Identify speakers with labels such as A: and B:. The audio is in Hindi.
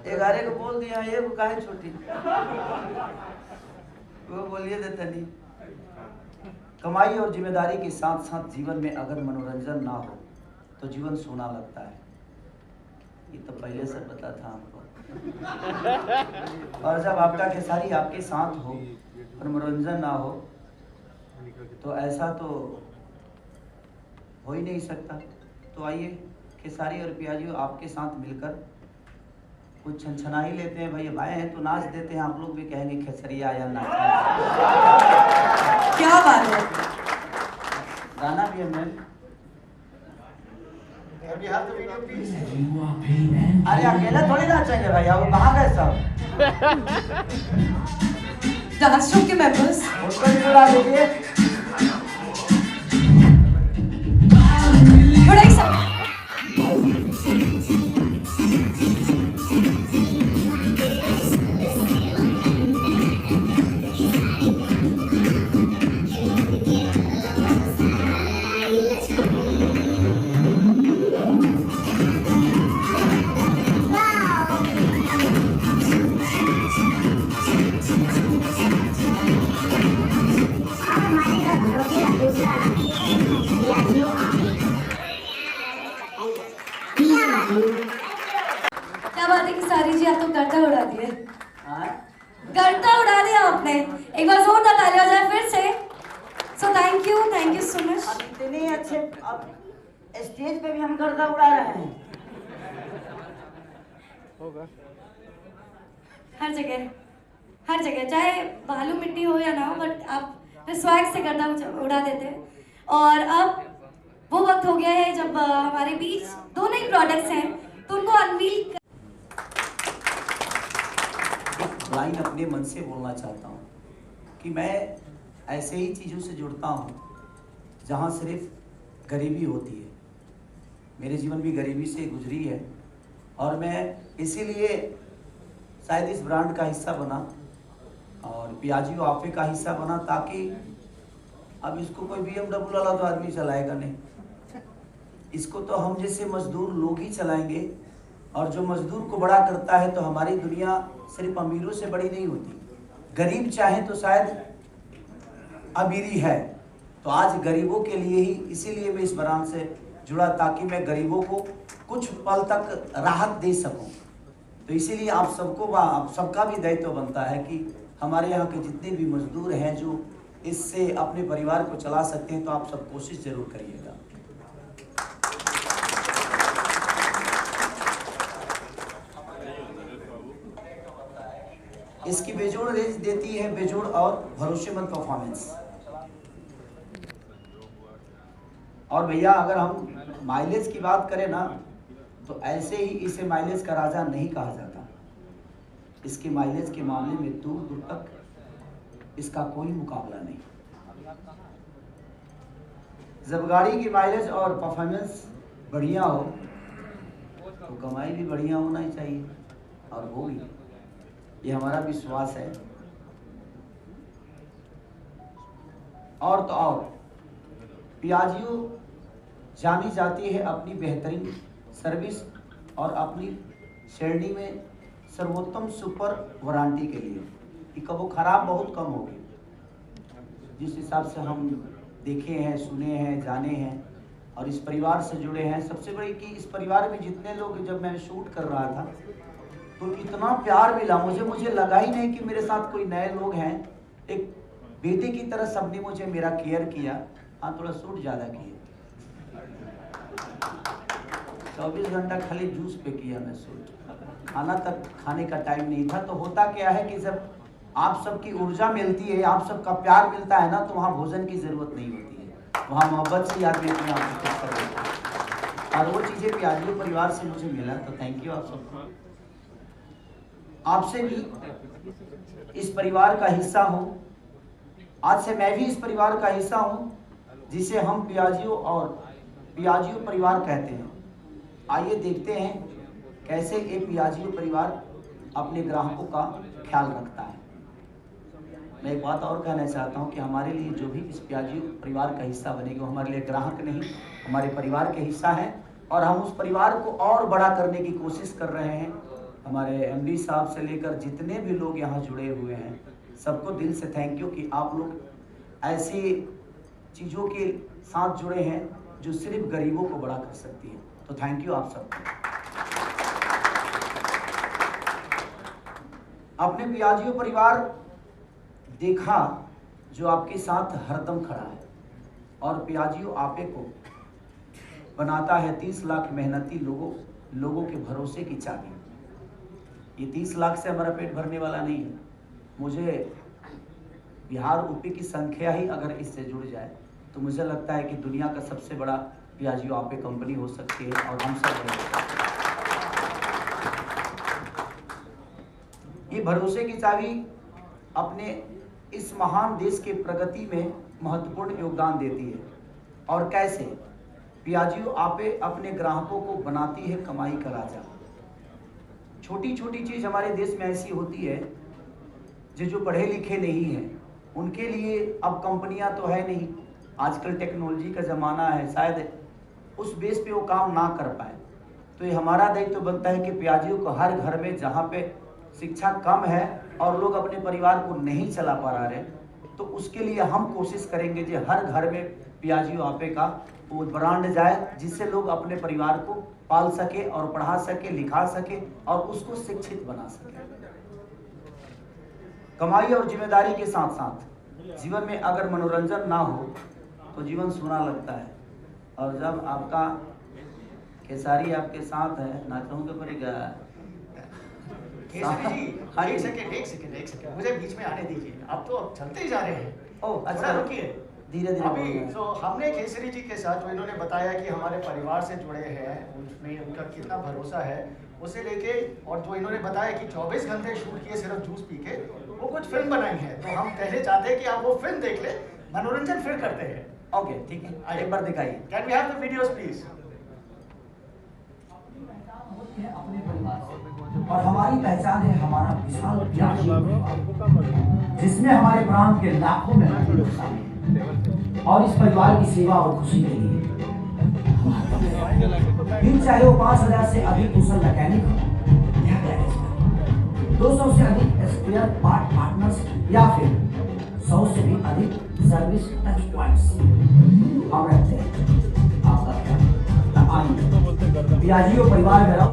A: 11 को बोल दिया, ये वो काहे छोटी, वो बोलिए देता नहीं। कमाई और जिम्मेदारी के साथ साथ जीवन में अगर मनोरंजन ना हो तो जीवन सूना लगता है। ये तो पहले से पता था हमको। और जब आपका खेसारी आपके साथ हो और मनोरंजन ना हो तो ऐसा तो हो ही नहीं सकता। तो आइए खेसारी और पियाजी आपके साथ मिलकर कुछ छनछना ही लेते हैं। भैया भाई हैं तो नाच देते हैं, आप लोग भी कहेंगे खेसरिया या नाच।
B: क्या बात है,
A: गाना भी है मैम। अरे अकेला थोड़ी नाचेंगे भैया, वो कहाँ गए सब?
B: डांस ट्रूप के मेंबर्स
A: उसको भी बुला लीजिए।
B: थोड़ा ही सा क्या बात है कि सारी जी आप तो गर्दा उड़ा दिए, गर्दा उड़ा दिया आपने। एक बार जोरदार ताली हो जाए फिर से। So thank you so much.
A: अब इतने अच्छे, अब स्टेज पे भी हम गर्दा उड़ा रहे हैं।
B: हर जगह चाहे बालू मिट्टी हो या ना हो, बट आप स्वैग से गर्दा उड़ा देते हैं। और अब वो वक्त हो गया है जब हमारे बीच दोनों ही प्रोडक्ट्स हैं तो उनको अनवील।
A: लाइन अपने मन से बोलना चाहता हूँ कि मैं ऐसे ही चीज़ों से जुड़ता हूँ जहाँ सिर्फ गरीबी होती है। मेरे जीवन भी गरीबी से गुजरी है और मैं इसीलिए शायद इस ब्रांड का हिस्सा बना और पियाजी आफे का हिस्सा बना, ताकि अब इसको कोई BMW वाला तो आदमी चलाएगा नहीं, इसको तो हम जैसे मजदूर लोग ही चलाएंगे। और जो मजदूर को बड़ा करता है तो हमारी दुनिया सिर्फ अमीरों से बड़ी नहीं होती, गरीब चाहे तो शायद अमीरी है। तो आज गरीबों के लिए ही, इसीलिए मैं इस ब्रांड से जुड़ा ताकि मैं गरीबों को कुछ पल तक राहत दे सकूं। तो इसीलिए आप सबका भी दायित्व बनता है कि हमारे यहाँ के जितने भी मजदूर हैं जो इससे अपने परिवार को चला सकते हैं, तो आप सब कोशिश जरूर करिएगा। इसकी बेजोड़ रेंज देती है, बेजोड़ और भरोसेमंद परफॉर्मेंस। और भैया अगर हम माइलेज की बात करें ना, तो ऐसे ही इसे माइलेज का राजा नहीं कहा जाता। इसके माइलेज के मामले में दूर दूर तक इसका कोई मुकाबला नहीं। जब गाड़ी की माइलेज और परफॉर्मेंस बढ़िया हो तो कमाई भी बढ़िया होना ही चाहिए, और होगी, ये हमारा विश्वास है। और तो और पियाजियो जानी जाती है अपनी बेहतरीन सर्विस और अपनी श्रेणी में सर्वोत्तम सुपर वारंटी के लिए, कि कबो खराब बहुत कम होगी। जिस हिसाब से हम देखे हैं, सुने हैं, जाने हैं और इस परिवार से जुड़े हैं, सबसे बड़ी कि इस परिवार में जितने लोग, जब मैं शूट कर रहा था तो इतना प्यार मिला मुझे लगा ही नहीं कि मेरे साथ कोई नए लोग हैं। एक बेटे की तरह सबने मुझे मेरा केयर किया। हाँ, थोड़ा शूट ज़्यादा किया, 24 घंटा खाली जूस पे किया मैं शूट, खाना तक खाने का टाइम नहीं था। तो होता क्या है कि जब आप सबकी ऊर्जा मिलती है, आप सबका प्यार मिलता है ना, तो वहाँ भोजन की ज़रूरत नहीं होती है, वहाँ मोहब्बत से आदमी अपने आप को कर देता है। और वो चीज़ें पियाजी परिवार से मुझे मिला, तो थैंक यू आप सबको। आपसे भी इस परिवार का हिस्सा हूँ, आज से मैं भी इस परिवार का हिस्सा हूँ जिसे हम पियाजियो और पियाजियो परिवार कहते हैं। आइए देखते हैं कैसे ये पियाजियो परिवार अपने ग्राहकों का ख्याल रखता है। मैं एक बात और कहना चाहता हूँ कि हमारे लिए जो भी इस पियाजियो परिवार का हिस्सा बनेगा, वो हमारे लिए ग्राहक नहीं, हमारे परिवार के हिस्सा है, और हम उस परिवार को और बड़ा करने की कोशिश कर रहे हैं। हमारे एमडी साहब से लेकर जितने भी लोग यहाँ जुड़े हुए हैं, सबको दिल से थैंक यू कि आप लोग ऐसी चीज़ों के साथ जुड़े हैं जो सिर्फ गरीबों को बड़ा कर सकती है। तो थैंक यू आप सबको। आपने पियाजियो परिवार देखा जो आपके साथ हरदम खड़ा है, और पियाजियो आपे को बनाता है 30 लाख मेहनती लोगों के भरोसे की चाबी। ये 30 लाख से हमारा पेट भरने वाला नहीं है। मुझे बिहार यूपी की संख्या ही अगर इससे जुड़ जाए तो मुझे लगता है कि दुनिया का सबसे बड़ा पियाजियो आपे कंपनी हो सकती है, और हम सब बड़े हो सकते हैं। ये भरोसे की चाबी अपने इस महान देश के प्रगति में महत्वपूर्ण योगदान देती है। और कैसे? पियाजियो आपे अपने ग्राहकों को बनाती है कमाई का राजा। छोटी छोटी चीज़ हमारे देश में ऐसी होती है जो पढ़े लिखे नहीं हैं, उनके लिए अब कंपनियां तो है नहीं, आजकल टेक्नोलॉजी का ज़माना है, शायद उस बेस पे वो काम ना कर पाए। तो ये हमारा दायित्व बनता है कि पियाजियो को हर घर में, जहाँ पे शिक्षा कम है और लोग अपने परिवार को नहीं चला पा रहे, तो उसके लिए हम कोशिश करेंगे कि हर घर में पियाजियो आपे का वो ब्रांड जाए, जिससे लोग अपने परिवार को पाल सके और पढ़ा सके, लिखा सके और उसको शिक्षित बना सके। कमाई और जिम्मेदारी के साथ साथ जीवन में अगर मनोरंजन ना हो तो जीवन सूना लगता है। और जब आपका खेसारी आपके साथ है, नाचों के पड़ेगा।
C: केसरी जी, एक सेकंड, मुझे बीच में आने दीजिए। आप तो अब चलते ही जा रहे हैं।
A: ओह अच्छा,
C: रुकिए,
A: धीरे धीरे
C: अभी तो हमने केसरी जी के साथ जो इन्होंने बताया कि हमारे परिवार से जुड़े हैं, उनमें उनका कितना भरोसा है, उसे लेके, और जो इन्होंने बताया कि 24 घंटे शूट किए सिर्फ जूस पी के, वो कुछ फिल्म बनाई है। तो हम कहने चाहते हैं कि आप वो फिल्म देख ले, मनोरंजन फिर करते हैं।
A: ओके ठीक है, एक बार दिखाइए।
C: Can we have the videos please?
D: अपने परिवार से, और हमारी पहचान है हमारा विशाल पियाजियो, जिसमें हमारे प्रांत के लाखों में लोग शामिल हैं। और इस परिवार की सेवा और खुशी के लिए फिर चाहे वो 5000 से अधिक कुशल मैकेनिक हो या गैरेज में, 200 से अधिक स्पेयर पार्ट पार्टनर्स, या फिर 100 से भी अधिक सर्विस टच पॉइंट्स हम रखते हैं। आपका ख्याल आइए पियाजियो परिवार में